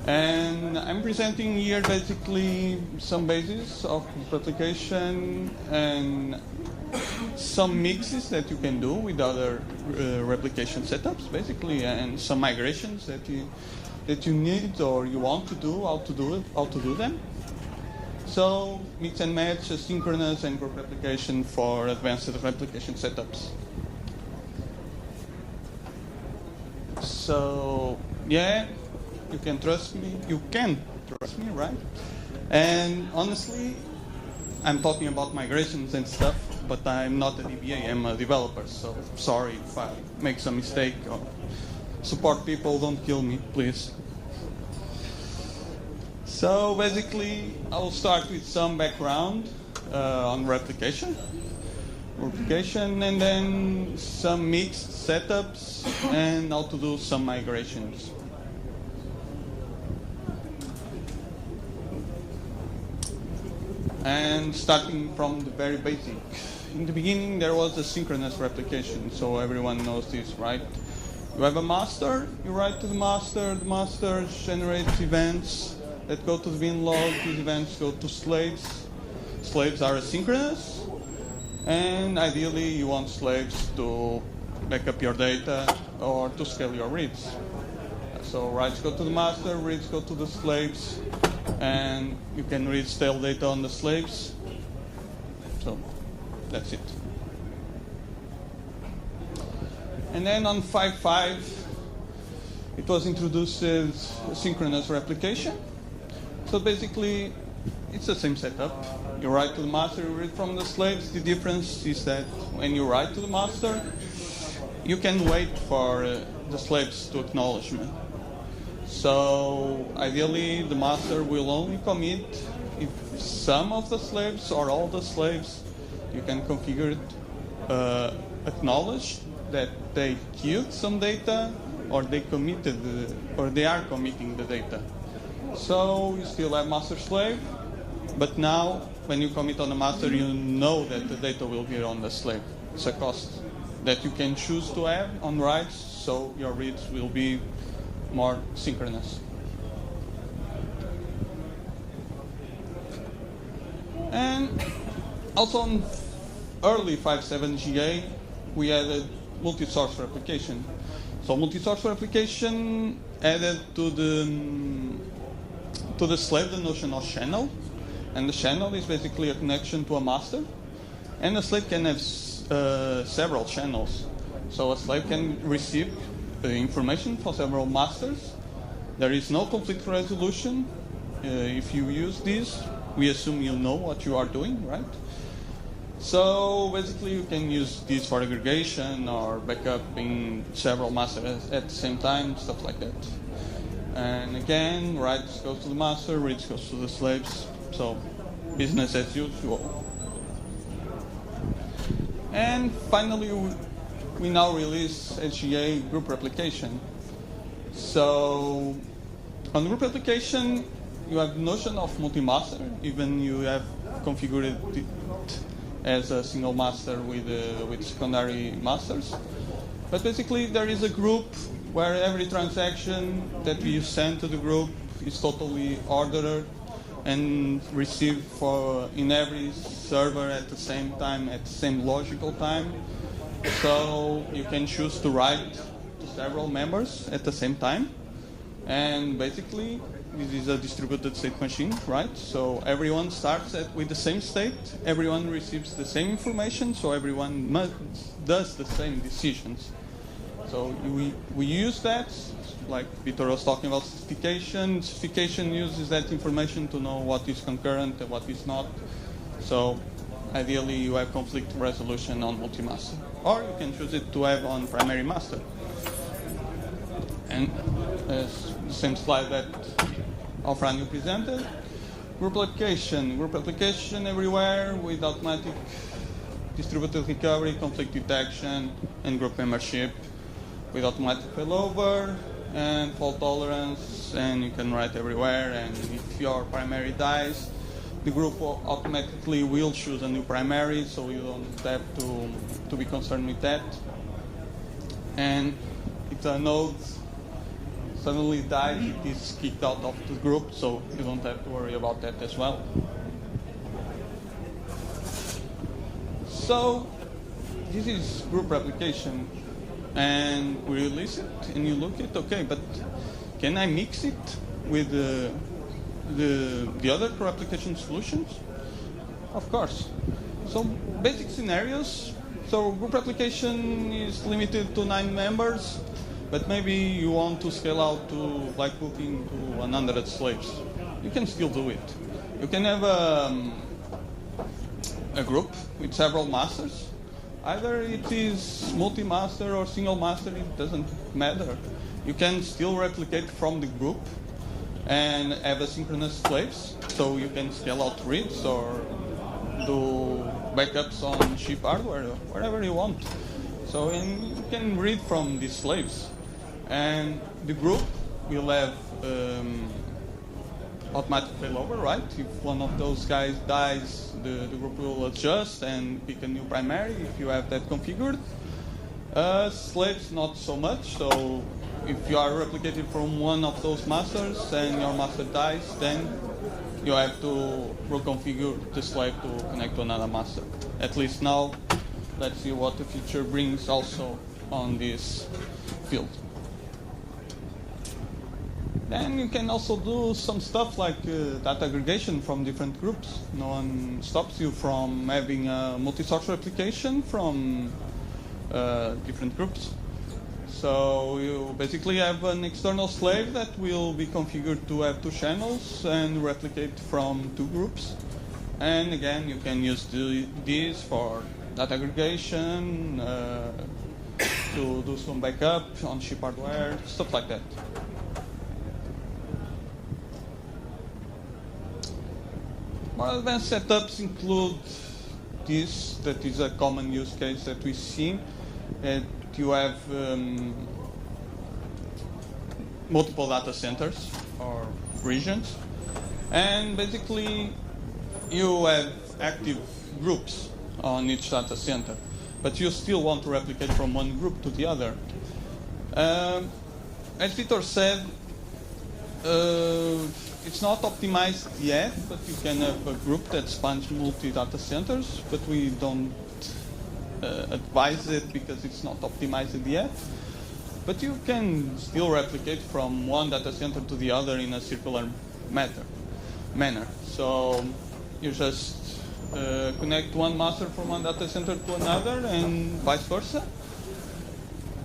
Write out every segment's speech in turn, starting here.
And I'm presenting here basically some basis of replication and some mixes that you can do with other replication setups, basically, and some migrations that you need or you want to do, how to do them. So mix and match, asynchronous and group replication for advanced replication setups. So yeah, you can trust me. You can trust me, right? And honestly, I'm talking about migrations and stuff, but I'm not a DBA, I'm a developer, so sorry if I make some mistake. Or support people, don't kill me, please. So basically, I will start with some background on replication, and then some mixed setups, and how to do some migrations. And starting from the very basic. In the beginning, there was a synchronous replication, so everyone knows this, right? You have a master, you write to the master generates events that go to the bin log, these events go to slaves. Slaves are asynchronous, and ideally you want slaves to back up your data or to scale your reads. So writes go to the master, reads go to the slaves, and you can read stale data on the slaves. So that's it. And then on 5.5, it was introduced as synchronous replication. So basically, it's the same setup. You write to the master, you read from the slaves. The difference is that when you write to the master, you can wait for the slaves to acknowledgement. So ideally, the master will only commit if some of the slaves or all the slaves, you can configure it, acknowledge that they queued some data or they committed or they are committing the data. So you still have master slave, but now when you commit on the master, you know that the data will be on the slave. It's a cost that you can choose to have on writes, so your reads will be more synchronous. And also on early 5.7 GA, we added multi-source replication. So multi-source replication added to the slave the notion of channel, and the channel is basically a connection to a master, and a slave can have several channels. So a slave can receive information for several masters. There is no conflict resolution. If you use this, we assume you know what you are doing, right? So basically you can use this for aggregation or backupping several masters at the same time, stuff like that. And again, writes goes to the master, reads goes to the slaves, so business as usual. And finally, we now release HGA group replication. So on group replication, you have the notion of multi-master, even you have configured it as a single master with secondary masters. But basically, there is a group where every transaction that you send to the group is totally ordered and received in every server at the same time, at the same logical time. So you can choose to write to several members at the same time. And basically, this is a distributed state machine, right? So everyone starts with the same state, everyone receives the same information, so everyone does the same decisions. So we use that, like Vitor was talking about certification. Certification uses that information to know what is concurrent and what is not. So ideally, you have conflict resolution on multi-master. Or you can choose it to have on primary master. And the same slide that Alfredo presented. Group replication everywhere with automatic distributed recovery, conflict detection, and group membership with automatic failover and fault tolerance, and you can write everywhere. And if your primary dies, the group automatically will choose a new primary, so you don't have to be concerned with that. And it's a node suddenly dies, it is kicked out of the group, so you don't have to worry about that as well. So this is group replication, and we release it, and you look at, okay, but can I mix it with the other replication solutions? Of course. So basic scenarios. So group replication is limited to 9 members, but maybe you want to scale out to like booking to 100 slaves. You can still do it. You can have a group with several masters. Either it is multi-master or single master, it doesn't matter. You can still replicate from the group and have asynchronous slaves, so you can scale out reads or do backups on cheap hardware, wherever you want. So and you can read from these slaves. And the group will have automatic failover, right? If one of those guys dies, the group will adjust and pick a new primary if you have that configured. Slaves, not so much. So if you are replicated from one of those masters and your master dies, then you have to reconfigure the slave to connect to another master. At least now, let's see what the future brings also on this field. Then you can also do some stuff like data aggregation from different groups. No one stops you from having a multi-source replication from different groups. So you basically have an external slave that will be configured to have 2 channels and replicate from 2 groups. And again, you can use these for data aggregation, to do some backup on cheap hardware, stuff like that. More advanced setups include this, that is a common use case that we see. That you have multiple data centers or regions, and basically you have active groups on each data center, but you still want to replicate from one group to the other. As Vitor said, it's not optimized yet, but you can have a group that spans multi-data centers, but we don't advise it because it's not optimized yet. But you can still replicate from one data center to the other in a circular manner. So you just connect one master from one data center to another and vice versa.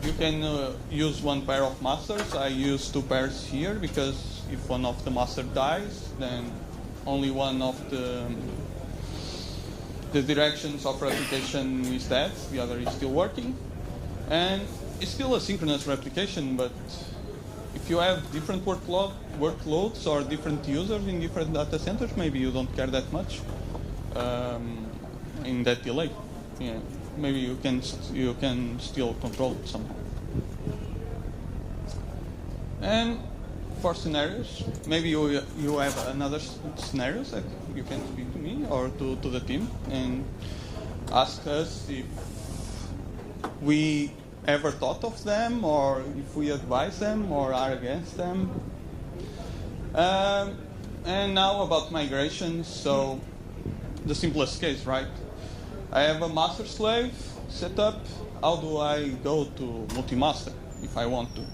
You can use one pair of masters. I use 2 pairs here because if one of the master dies, then only one of the directions of replication is dead, the other is still working. And it's still a synchronous replication, but if you have different workloads or different users in different data centers, maybe you don't care that much in that delay. Yeah, maybe you can still control it somehow. And for scenarios, maybe you have another scenarios that you can speak to me or to the team and ask us if we ever thought of them or if we advise them or are against them. And now about migrations. So the simplest case, right? I have a master slave set up. How do I go to multi-master if I want to?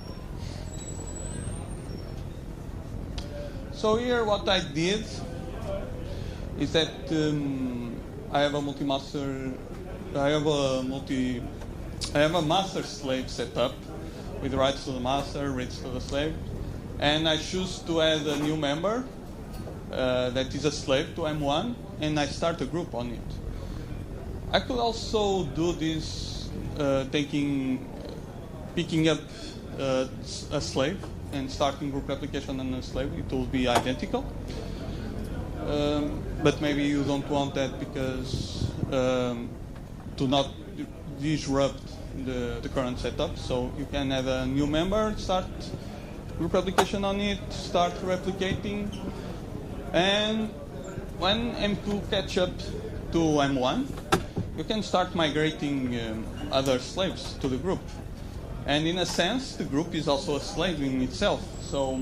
So here what I did is that I have a multi-master, I have a master slave set up with rights to the master, reads to the slave, and I choose to add a new member that is a slave to M1, and I start a group on it. I could also do this picking up a slave and starting group replication on a slave. It will be identical. But maybe you don't want that because to not disrupt the current setup. So you can add a new member, start group replication on it, start replicating, and when M2 catch up to M1, you can start migrating other slaves to the group. And in a sense, the group is also a slave in itself. So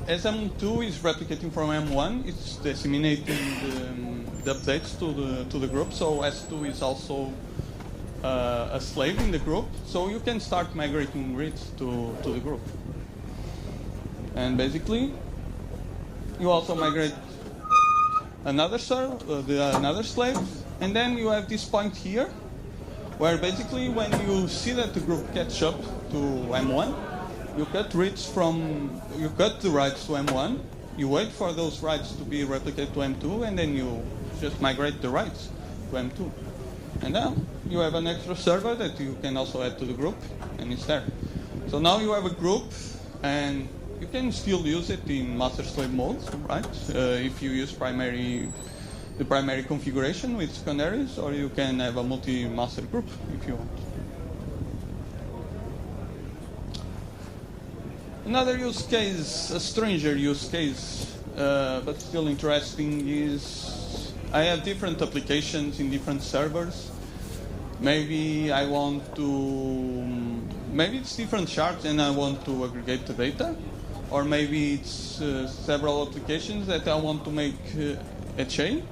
as M2 is replicating from M1, it's disseminating the updates to the group. So S2 is also a slave in the group. So you can start migrating reads to the group. And basically, you also migrate another slave, and then you have this point here, where basically when you see that the group catch up to M1, you cut the writes to M1, you wait for those writes to be replicated to M2, and then you just migrate the writes to M2. And now you have an extra server that you can also add to the group, and it's there. So now you have a group, and you can still use it in master-slave mode, right? If you use the primary configuration with secondaries, or you can have a multi-master group if you want. Another use case, a stranger use case, but still interesting, is I have different applications in different servers. Maybe it's different shards and I want to aggregate the data. Or maybe it's several applications that I want to make a chain,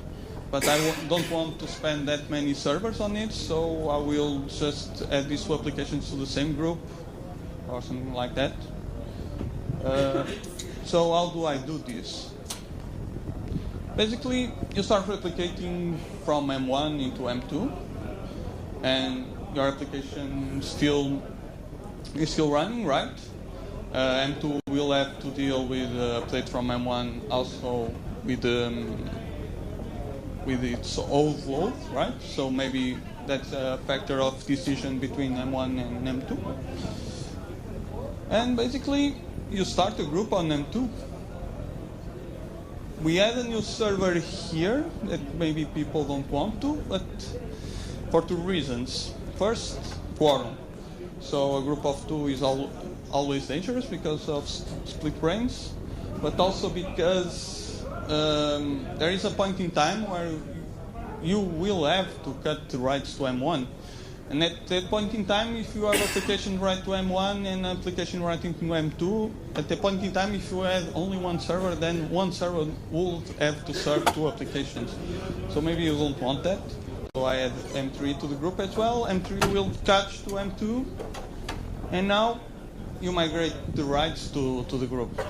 but I don't want to spend that many servers on it, so I will just add these two applications to the same group, or something like that. So how do I do this? Basically, you start replicating from M1 into M2, and your application is still running, right? M2 will have to deal with update from M1 also with its old load, right? So maybe that's a factor of decision between M1 and M2. And basically, you start a group on M2. We add a new server here that maybe people don't want to, but for two reasons. First, quorum. So a group of two is always dangerous because of split brains, but also because there is a point in time where you will have to cut the writes to M1. And at that point in time, if you have application write to M1 and application writing to M2, at that point in time, if you have only one server, then one server will have to serve two applications. So maybe you don't want that. So I add M3 to the group as well. M3 will catch to M2. And now you migrate the writes to the group.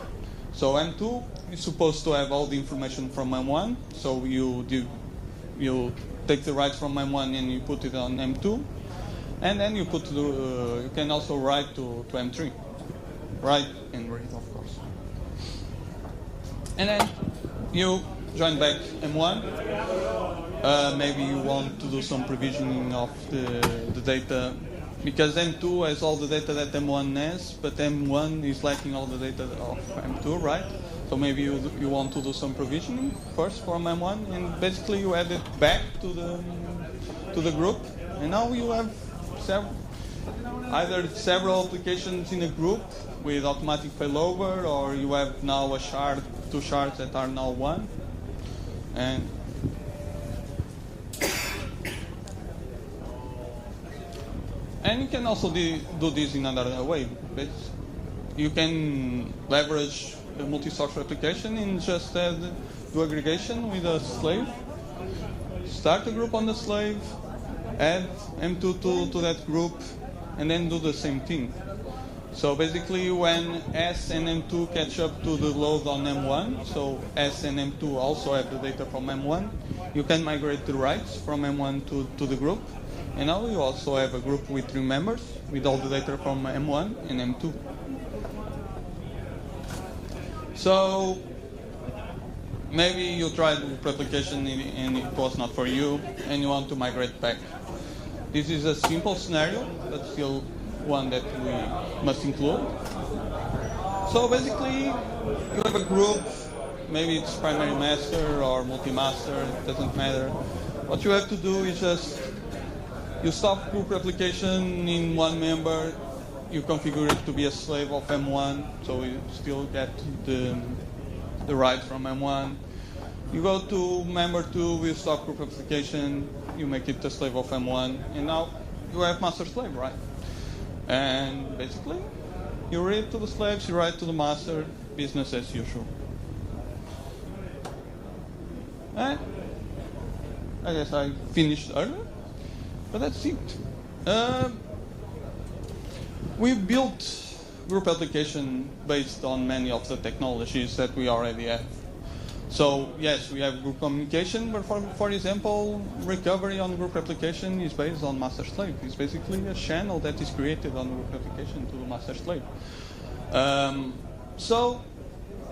So M2 is supposed to have all the information from M1. So you take the writes from M1 and you put it on M2. And then you can also write to M3. Write and read, of course. And then you join back M1. Maybe you want to do some provisioning of the data, because M2 has all the data that M1 has, but M1 is lacking all the data of M2, right? So maybe you want to do some provisioning first from M1, and basically you add it back to the group, and now you have either several applications in a group with automatic failover, or you have now a shard, two shards that are now one, and you can also do this in another way. You can leverage the multi-source replication and just do aggregation with a slave. Start a group on the slave, add M2 to that group, and then do the same thing. So basically, when S and M2 catch up to the load on M1, so S and M2 also have the data from M1, you can migrate the writes from M1 to the group. And now you also have a group with 3 members with all the data from M1 and M2. So maybe you tried replication and it was not for you, and you want to migrate back. This is a simple scenario, but still one that we must include. So basically, you have a group, maybe it's primary master or multi-master, it doesn't matter. What you have to do is just you stop group replication in one member, you configure it to be a slave of M1, so you still get the write from M1. You go to member 2 with stop group replication, you make it a slave of M1, and now you have master slave, right? And basically, you read to the slaves, you write to the master, business as usual. And I guess I finished earlier, but that's it. We built group application based on many of the technologies that we already have. So yes, we have group communication, but for example, recovery on group application is based on master-slave. It's basically a channel that is created on group application to the master-slave. So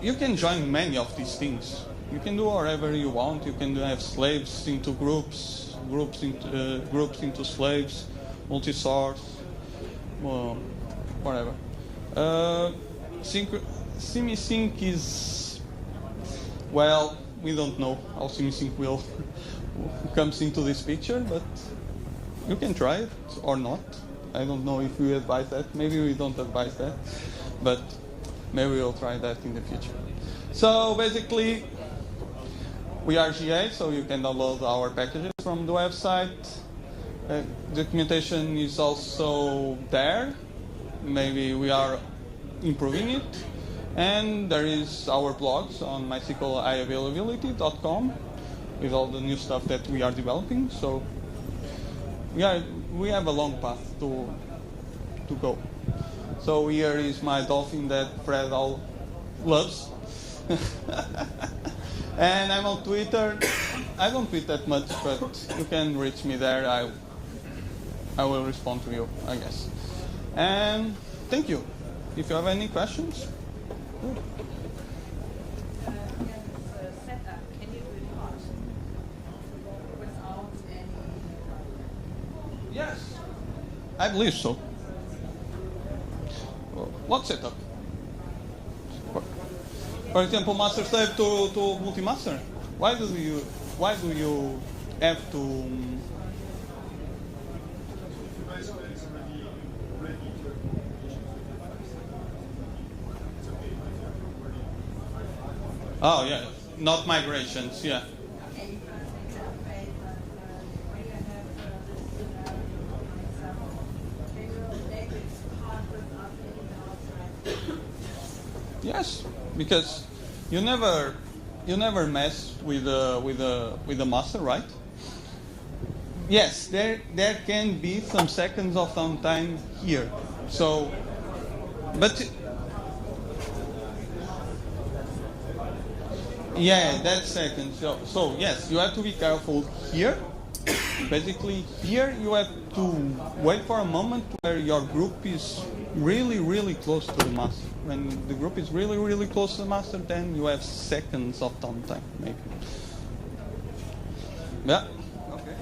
you can join many of these things. You can do whatever you want. You can have slaves into groups, groups into slaves, multi-source, well, whatever. Semi-sync is, well, we don't know how semi-sync will comes into this picture, but you can try it or not. I don't know if we advise that. Maybe we don't advise that, but maybe we'll try that in the future. So basically, we are GA, so you can download our packages from the website. Documentation is also there. Maybe we are improving it. And there is our blogs on MySQLiAvailability.com with all the new stuff that we are developing. So we have a long path to go. So here is my dolphin that Fred all loves. And I'm on Twitter. I don't tweet that much, but you can reach me there. I will respond to you, I guess. And thank you. If you have any questions. Setup, can you do it hot without any? Yes, I believe so. What setup? For example, master slave to multi-master. Why do you have to? Oh yeah, not migrations. Yeah. Yes, because you never mess with the master, right? Yes, there can be some seconds of downtime here. So, but yeah, that's seconds. So yes, you have to be careful here. Basically, here you have to wait for a moment where your group is really, really close to the master. When the group is really, really close to the master, then you have seconds of downtime, maybe. Yeah. Okay.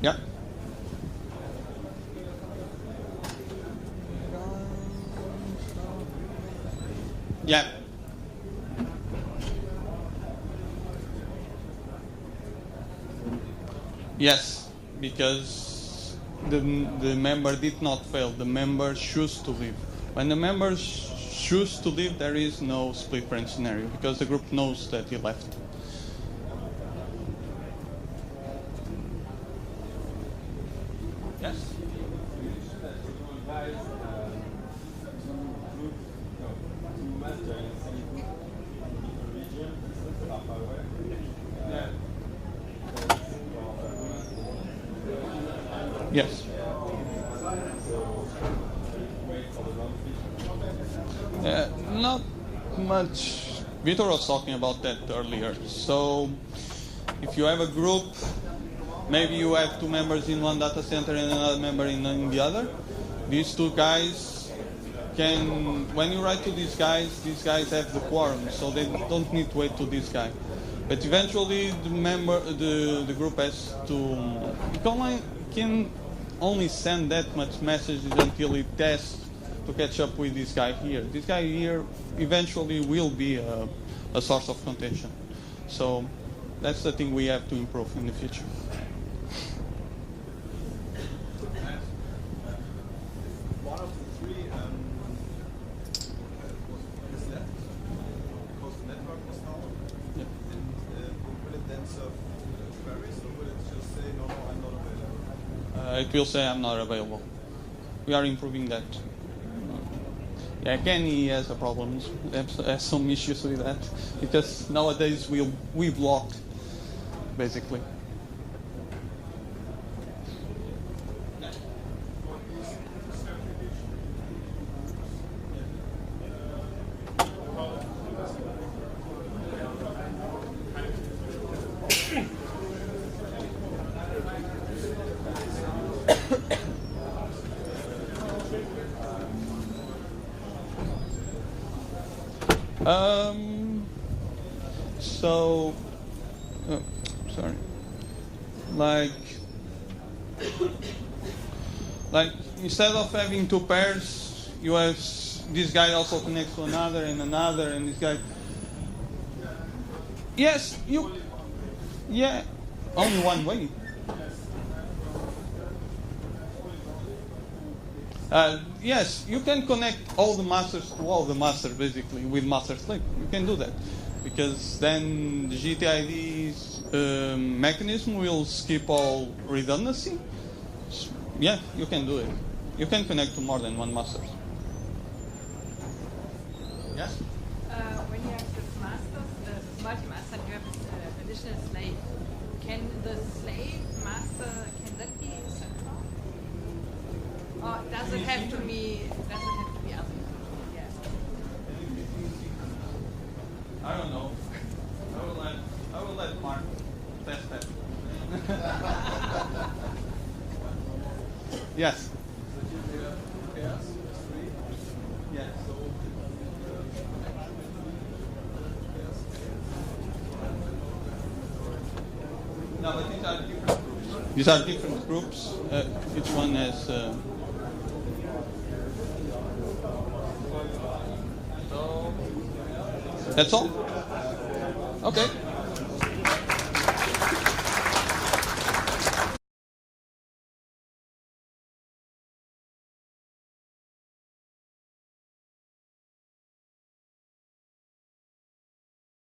Yeah. Yeah. Yes, because the member did not fail. The member choose to leave. When the members choose to leave, there is no split branch scenario because the group knows that he left. Yes. Yes. Not much. Vitor was talking about that earlier. So, if you have a group, maybe you have two members in one data center and another member in the other. These two guys can, when you write to these guys have the quorum, so they don't need to wait to this guy. But eventually, the group has to. You can only send that much messages until it tests to catch up with this guy here. This guy here eventually will be a source of contention. So that's the thing we have to improve in the future. One of the three is left because the network was down. Yeah. And will it then serve queries or will it just say, no, I'm not available? it will say I'm not available. We are improving that. Yeah, Kenny has a problem, has some issues with that, because nowadays we block, basically. Sorry. Like instead of having two pairs, you have this guy also connects to another, and this guy. Yes, yeah, only one way. Yes, you can connect all the masters to all the masters, basically, with master slave. You can do that. Because then the GTID's mechanism will skip all redundancy. Yeah, you can do it. You can connect to more than one master. Yes? When you have this multi-master, and you have this additional slave. Can the slave master, can that be central? Or does it have to be other? Yeah. I don't know. I will let Mark test that. Yes. Yes. No, but these are different groups. These are different groups. Each one has. That's all? Okay.